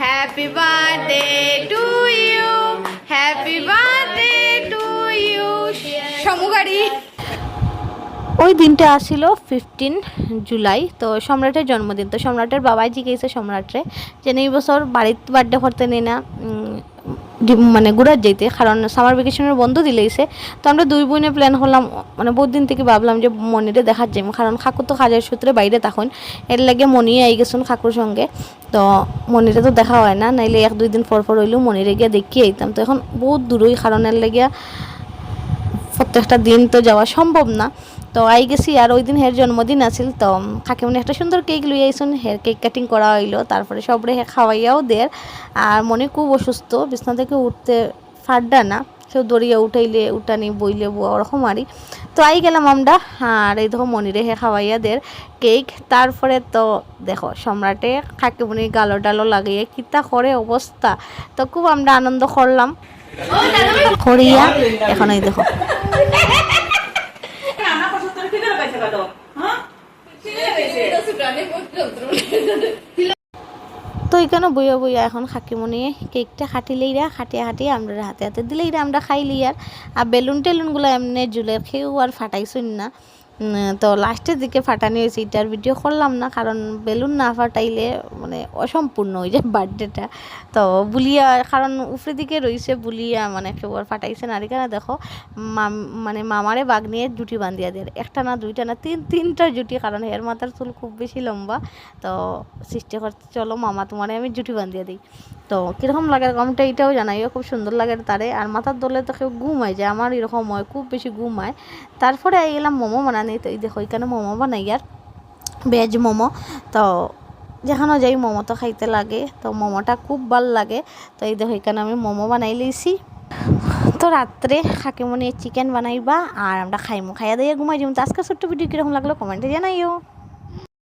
Happy birthday to you, happy birthday to you. সমুগাড়ি ওই দিনটা আসছিল 15 জুলাই, তো সম্রাটের জন্মদিন। তো সম্রাটের বাবাই জিজ্ঞেসে সম্রাটরে যে এই বছর বাড়িতে বার্থডে করতে নেই না, মানে ঘুরার যেতে, কারণ সামার ভ্যাকেশনের বন্ধ দিলেইছে। তো আমরা দুই বোনে প্ল্যান করলাম, মানে বহুত দিন থেকে ভাবলাম যে মনিরে দেখার যাই, কারণ কাকু তো কাজের সূত্রে বাইরে তখন, এর লাগে মনি আই গেছুন কাকুর সঙ্গে। তো মনিরে তো দেখা হয় না, নাইলে এক দুই দিন পর পর হইলেও মনিরে গিয়ে দেখিয়ে আইতাম। তো এখন বহুত দূরই, কারণের লাগিয়া প্রত্যেকটা দিন তো যাওয়া সম্ভব না। তো আই গেছি, আর ওই দিন হের জন্মদিন আছিল। তো কাকিমনি একটা সুন্দর কেক লই আইসুন, হের কেক কাটিং করা হইলো, তারপরে সবরে খাওয়াইয়াও দের। আর মনে খুব অসুস্থ, বিছনা থেকে উঠতে পারডা না, কেউ দড়িয়া উঠাইলে উঠানি বইলে বউ ওরকম আরই। তো আই গেলাম আমরা, আর এই দেখো মনিরে খাওয়াইয়া দের কেক। তারপরে তো দেখো সম্রাটে কাকিমনি গালো ডালো লাগিয়ে কিতা করে অবস্থা। তো খুব আমরা আনন্দ করলাম করিয়া। এখন এই দেখো তো এখানে বইয়া বইয়া এখন খাকিমনি কেকটা খাটিলেইরা, খাটিয়ে আমরা হাতে হাতে দিলেইরা আমরা খাইলি। আর বেলুন টেলুনগুলো এমনি জুলের খেয়েও আর ফাটাইছুন না। তো লাস্টের দিকে ফাটানি হয়েছে, এটার ভিডিও করলাম না, কারণ বেলুন না ফাটাইলে মানে অসম্পূর্ণ হয়ে যায় বার্থডেটা। তো বুলিয়া, কারণ উপরের দিকে রয়েছে বুলিয়া, মানে কেউ আর ফাটাইছে না। আর এখানে দেখো মানে মামারে বাঘ নিয়ে জুটি বান্ধিয়া দেয়, একটা না দুইটা না তিনটা জুটি, কারণ হের মাথার চুল খুব বেশি লম্বা। তো সৃষ্টি করতে চলো মামা তোমারে আমি জুটি বান্ধিয়া দিই। তো কীরকম লাগে কমটা এটাও জানাইও, খুব সুন্দর লাগে তারে। আর মাথার দলে তো কেউ ঘুমায় যায়, আমার এরকম হয়, খুব বেশি ঘুমায়। তারপরে এলাম মোমো বানানি। তো এই দেখো এখানে মোমো বানাই, আর ভেজ মোমো। তো যেখানে যাই মোমো তো খাইতে লাগে, তো মোমোটা খুব ভাল লাগে। তো এই দেখো এখানে আমি মোমো বানাই লইছি। তো রাত্রে খাকিমনি চিকেন বানাইবা, আর আমরা খাইমো, খাইয়া দিয়ে ঘুমাই যাবো। তো আজকে ছোট্ট ভিডিও কীরকম লাগলো কমেন্টে জানাইও।